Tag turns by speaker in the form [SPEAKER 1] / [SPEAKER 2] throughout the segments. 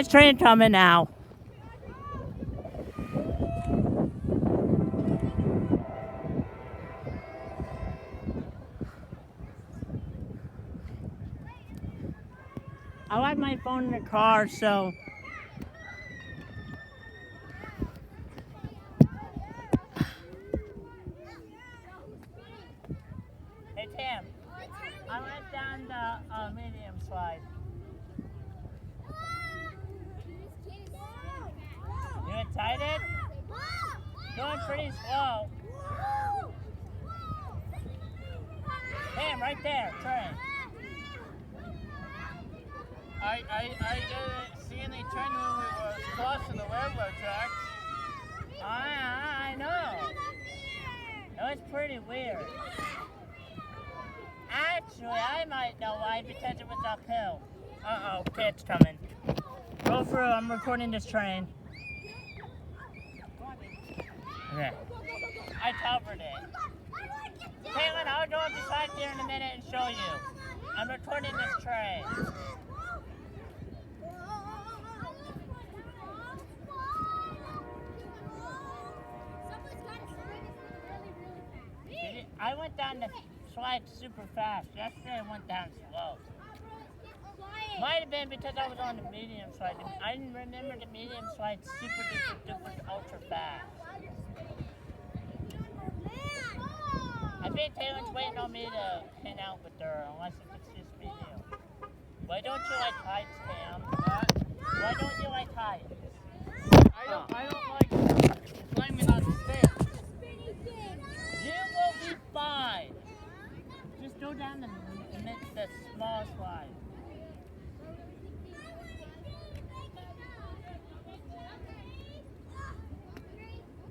[SPEAKER 1] this train coming now. I left my phone in the car, so... Hey, Tim. I went down the medium slide. You excited? Going pretty slow. Tim, right there, train.
[SPEAKER 2] I didn't see any train when we were crossing the railroad tracks.
[SPEAKER 1] I know. It was pretty weird. Actually, I might know why, because it was uphill. Uh-oh, kid's coming. Go through, I'm recording this train. Okay. I covered it. Caitlin, I'll go up the side there in a minute and show you. I'm recording this train. I went down the slide super fast. Yesterday I went down slow. Might have been because I was on the medium slide. I didn't remember the medium slide super duper ultra fast. I think Taylor's waiting on me to hang out with her, unless it's just medium. Why don't you like heights, Cam? Why don't you like heights?
[SPEAKER 2] I don't like climbing on the stairs.
[SPEAKER 1] You will be fine. Just go down the small slide.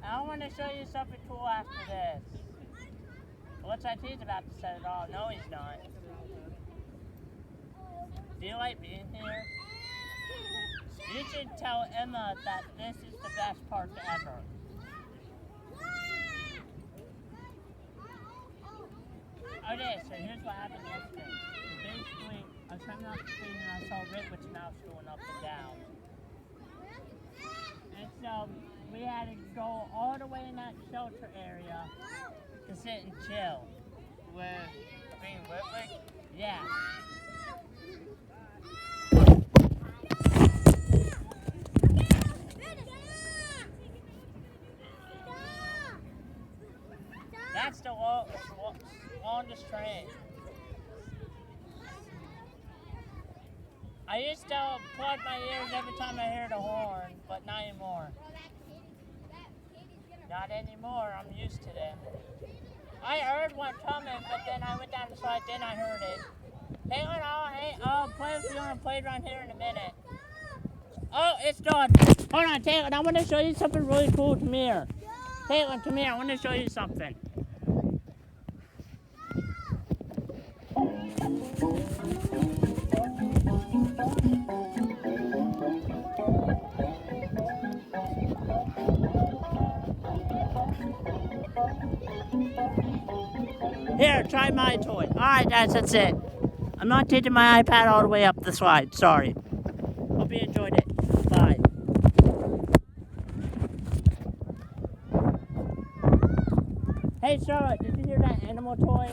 [SPEAKER 1] I want to show you something cool after this. Looks like he's about to set it off. No, he's not. Do you like being here? You should tell Emma that this is the best park ever. Okay, so here's what happened yesterday. So basically, I was coming up the street and I saw Rickwood's mouse going up and down. And so we had to go all the way in that shelter area to sit and chill.
[SPEAKER 2] Where being Whitwick?
[SPEAKER 1] Yeah. That's the longest train. I used to plug my ears every time I heard a horn, but not anymore. Not anymore, I'm used to them. I heard one coming, but then I went down the slide, then I heard it. Hang on, I'll play with you on a playground here in a minute. Oh, it's done. Hold on, Caitlin, I want to show you something really cool. Come here. Caitlin, come here, I want to show you something. Here, try my toy. Alright, guys, that's it. I'm not taking my iPad all the way up the slide. Sorry. Hope you enjoyed it. Bye. Hey, Charlotte, did you hear that animal toy?